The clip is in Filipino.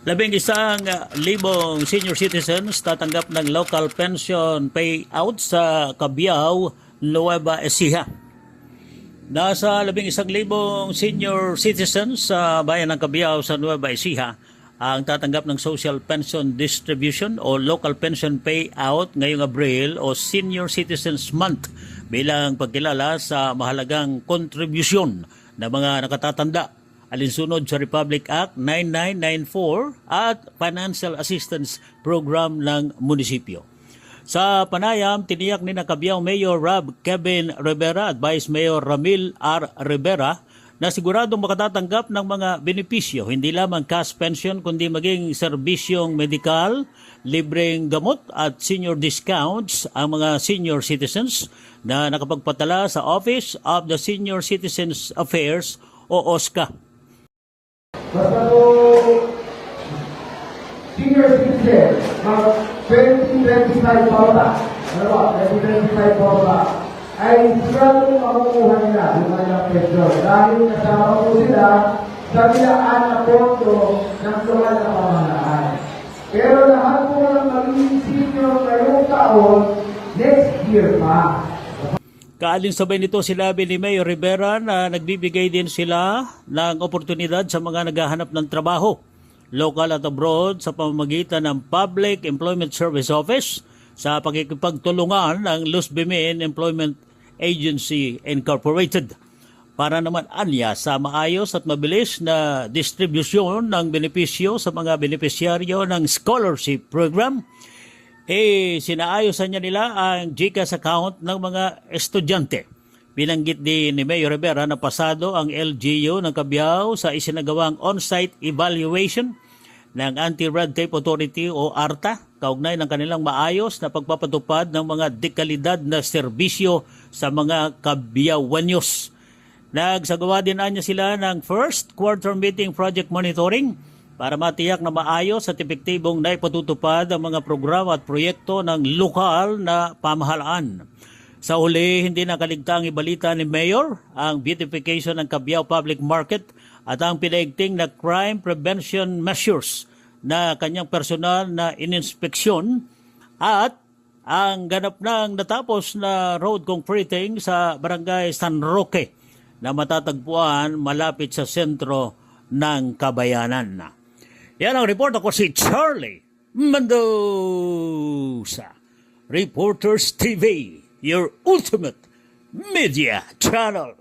11,000 senior citizens tatanggap ng local pension payout sa Cabiao, Nueva Ecija. Nasa 11,000 senior citizens sa bayan ng Cabiao sa Nueva Ecija ang tatanggap ng social pension distribution o local pension payout ngayong Abril o Senior Citizens Month bilang pagkilala sa mahalagang kontribusyon ng mga nakatatanda alinsunod sa Republic Act 9994 at Financial Assistance Program ng munisipyo. Sa panayam, tiniyak ni Cabiao Mayor Rob Kevin Rivera at Vice Mayor Ramil R. Rivera na siguradong makatatanggap ng mga benepisyo, hindi lamang cash pension kundi maging serbisyong medikal, libreng gamot at senior discounts ang mga senior citizens na nakapagpatala sa Office of the Senior Citizens Affairs o OSCA. Basta po, senior citizen, mga 20-25 pauta, ano ba, 20-25 pauta, ay siguradong makukuha nila yung kanilang pension. Dahil kasama po sila sa bilaan na pondo ng lokal na pamahalaan. Pero lahat po ng magiging senior ngayong taon, next year pa. Kaalinsabay nito sinabi ni Mayor Rivera na nagbibigay din sila ng oportunidad sa mga naghahanap ng trabaho, local at abroad sa pamamagitan ng Public Employment Service Office sa pakikipagtulungan ng Luz Bimin Employment Agency Incorporated para naman anya sa maayos at mabilis na distribusyon ng benepisyo sa mga benepisyaryo ng scholarship program. Sinaayosan niya nila ang GCash account ng mga estudyante. Binanggit din ni Mayor Rivera na pasado ang LGU ng Cabiao sa isinagawang on-site evaluation ng Anti-Red Tape Authority o ARTA kaugnay ng kanilang maayos na pagpapatupad ng mga dekalidad na serbisyo sa mga Cabiaoeños. Nagsagawa din anya sila ng first quarter meeting project monitoring para matiyak na maayos at epektibong naipatutupad ang mga programa at proyekto ng lokal na pamahalaan. Sa huli, hindi nakaligtaang ibalita ni Mayor ang beautification ng Cabiao Public Market at ang pinaigting na crime prevention measures na kanyang personal na ininspeksyon at ang ganap ng natapos na road concreting sa Barangay San Roque na matatagpuan malapit sa sentro ng Kabayanan. Yan ang report. Ako si Charlie Mendoza. Reporters TV, your ultimate media channel.